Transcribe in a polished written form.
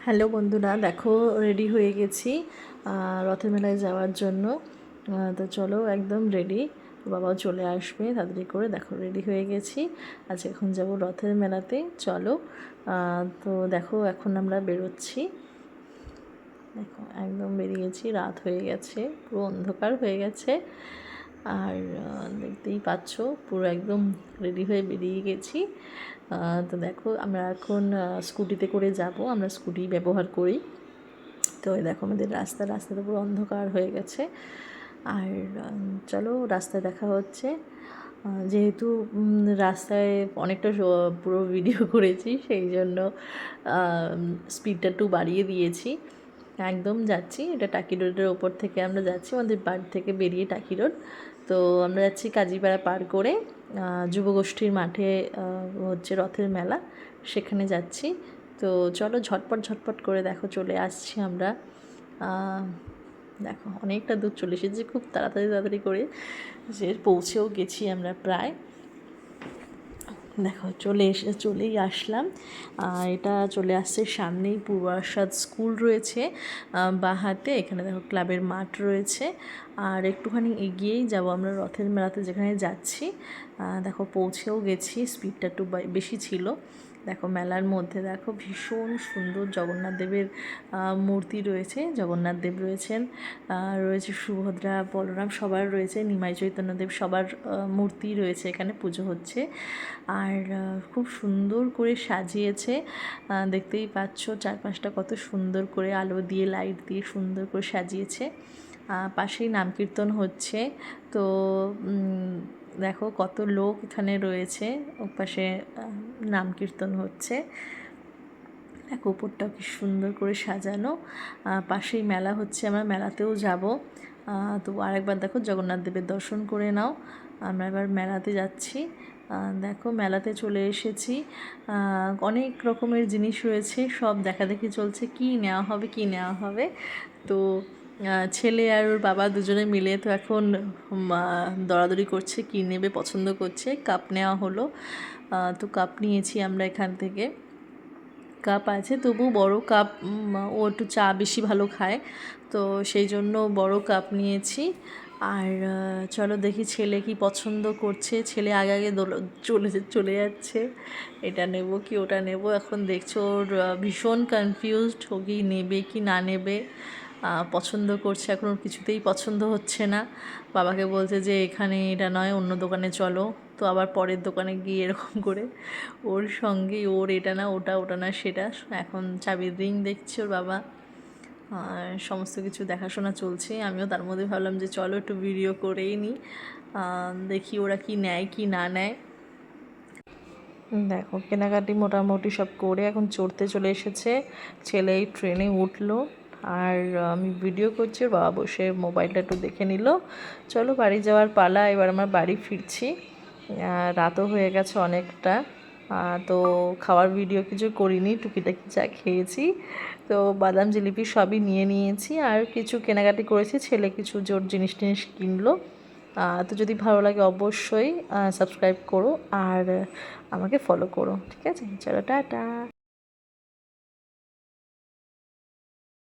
Hello বন্ধুরা, দেখো ready হয়ে গেছি রথের মেলায় যাওয়ার জন্য। তো চলো একদম রেডি, বাবাও চলে আসবে তাড়াতাড়ি করে। দেখো রেডি হয়ে গেছি, আজ এখন যাব রথের মেলাতে। চলো তো দেখো এখন আমরা বেরোচ্ছি। দেখো একদম বেরিয়েছি, রাত হয়ে গেছে, পুরো অন্ধকার হয়ে গেছে। আর দেখতেই পাচ্ছ পুরো একদম রেডি হয়ে বেরিয়ে গেছি। তো দেখো আমরা এখন স্কুটিতে করে যাব, আমরা স্কুটি ব্যবহার করি। তো দেখো আমাদের রাস্তাটা পুরো অন্ধকার হয়ে গেছে। আর চলো রাস্তায় দেখা হচ্ছে। যেহেতু রাস্তায় অনেকটা পুরো ভিডিও করেছি, সেই জন্য স্পিডটা একটু বাড়িয়ে দিয়েছি। একদম যাচ্ছি, এটা টাকি রোডের ওপর থেকে আমরা যাচ্ছি, আমাদের বাড়ি থেকে বেরিয়ে টাকি রোড। তো আমরা যাচ্ছি কাজীপাড়া পার করে যুবগোষ্ঠীর মাঠে হচ্ছে রথের মেলা, সেখানে যাচ্ছি। তো চলো ঝটপট করে দেখো চলে আসছি আমরা। দেখো অনেকটা দূর চলে এসেছি, খুব তাড়াতাড়ি করে যে পৌঁছেও গেছি আমরা প্রায়। দেখো চলেই আসলাম। এটা চলে আসছে সামনেই পূর্বাসাদ স্কুল রয়েছে বাঁ হাতে, এখানে দেখো ক্লাবের মাঠ রয়েছে। আর একটুখানি এগিয়েই যাব আমরা রথের মেলাতে যেখানে যাচ্ছি। দেখো পৌঁছেও গেছি, স্পিডটা একটু বেশি ছিল। দেখো মেলার মধ্যে দেখো ভীষণ সুন্দর জগন্নাথ দেবের মূর্তি রয়েছে, জগন্নাথ দেব রয়েছেন, রয়েছে সুভদ্রা বলরাম সবার রয়েছে, নিমাই চৈতন্যদেব সবার মূর্তি রয়েছে, এখানে পুজো হচ্ছে। আর খুব সুন্দর করে সাজিয়েছে, দেখতেই পাচ্ছ চারপাশটা কত সুন্দর করে আলো দিয়ে লাইট দিয়ে সুন্দর করে সাজিয়েছে। পাশেই নাম কীর্তন হচ্ছে। তো দেখো কত লোক এখানে রয়েছে, ওপাশে নাম কীর্তন হচ্ছে। দেখো উপরটাও কি সুন্দর করে সাজানো, পাশেই মেলা হচ্ছে, আমরা মেলাতেও যাব। তো আরেকবার দেখো জগন্নাথ দেবের দর্শন করে নাও। আমরা এবার মেলাতে যাচ্ছি। দেখো মেলাতে চলে এসেছি, অনেক রকমের জিনিস রয়েছে, সব দেখাদেখি চলছে, কি নেওয়া হবে। তো ছেলে আর ওর বাবা দুজনে মিলে তো এখন দরাদরি করছে, কী নেবে পছন্দ করছে। কাপ নেওয়া হলো, তো কাপ নিয়েছি আমরা এখান থেকে। কাপ আছে, তবু বড় কাপ, ও একটু চা বেশি ভালো খায়, তো সেই জন্য বড় কাপ নিয়েছি। আর চলো দেখি ছেলে কি পছন্দ করছে। ছেলে আগে চলে যাচ্ছে, এটা নেব কি ওটা নেব। এখন দেখছো ওর ভীষণ কনফিউজড, ও কি নেবে কি না নেবে, পছন্দ করছে। এখন ওর কিছুতেই পছন্দ হচ্ছে না, বাবাকে বলছে যে এখানে এটা নয়, অন্য দোকানে চলো। তো আবার পরের দোকানে গিয়ে এরকম করে ওর সঙ্গেই ওর এটা না ওটা না সেটা। এখন চাবির রিং দেখছে ওর বাবা, সমস্ত কিছু দেখাশোনা চলছে। আমিও তার মধ্যে ভাবলাম যে চলো একটু ভিডিও করেই নিই, দেখি ওরা কি নেয় কি না নেয়। দেখো কেনাকাটি মোটামুটি সব করে এখন চড়তে চলে এসেছে, ছেলে এই ট্রেনে উঠলো। আর আমি ভিডিও করছি, বাবা বসে মোবাইলটা একটু দেখে নিল। চলো বাড়ি যাওয়ার পালা, এবার আমরা বাড়ি ফিরছি। রাতও হয়ে গেছে অনেকটা। তো খাওয়ার ভিডিও কিছু করিনি, টুকিটাকি চা খেয়েছি। তো বাদাম জিলিপি সবই নিয়ে নিয়েছি, আর কিছু কেনাকাটি করেছি, ছেলে কিছু জোর জিনিস কিনলো। তো যদি ভালো লাগে অবশ্যই সাবস্ক্রাইব করো আর আমাকে ফলো করো, ঠিক আছে? চলো টাটা।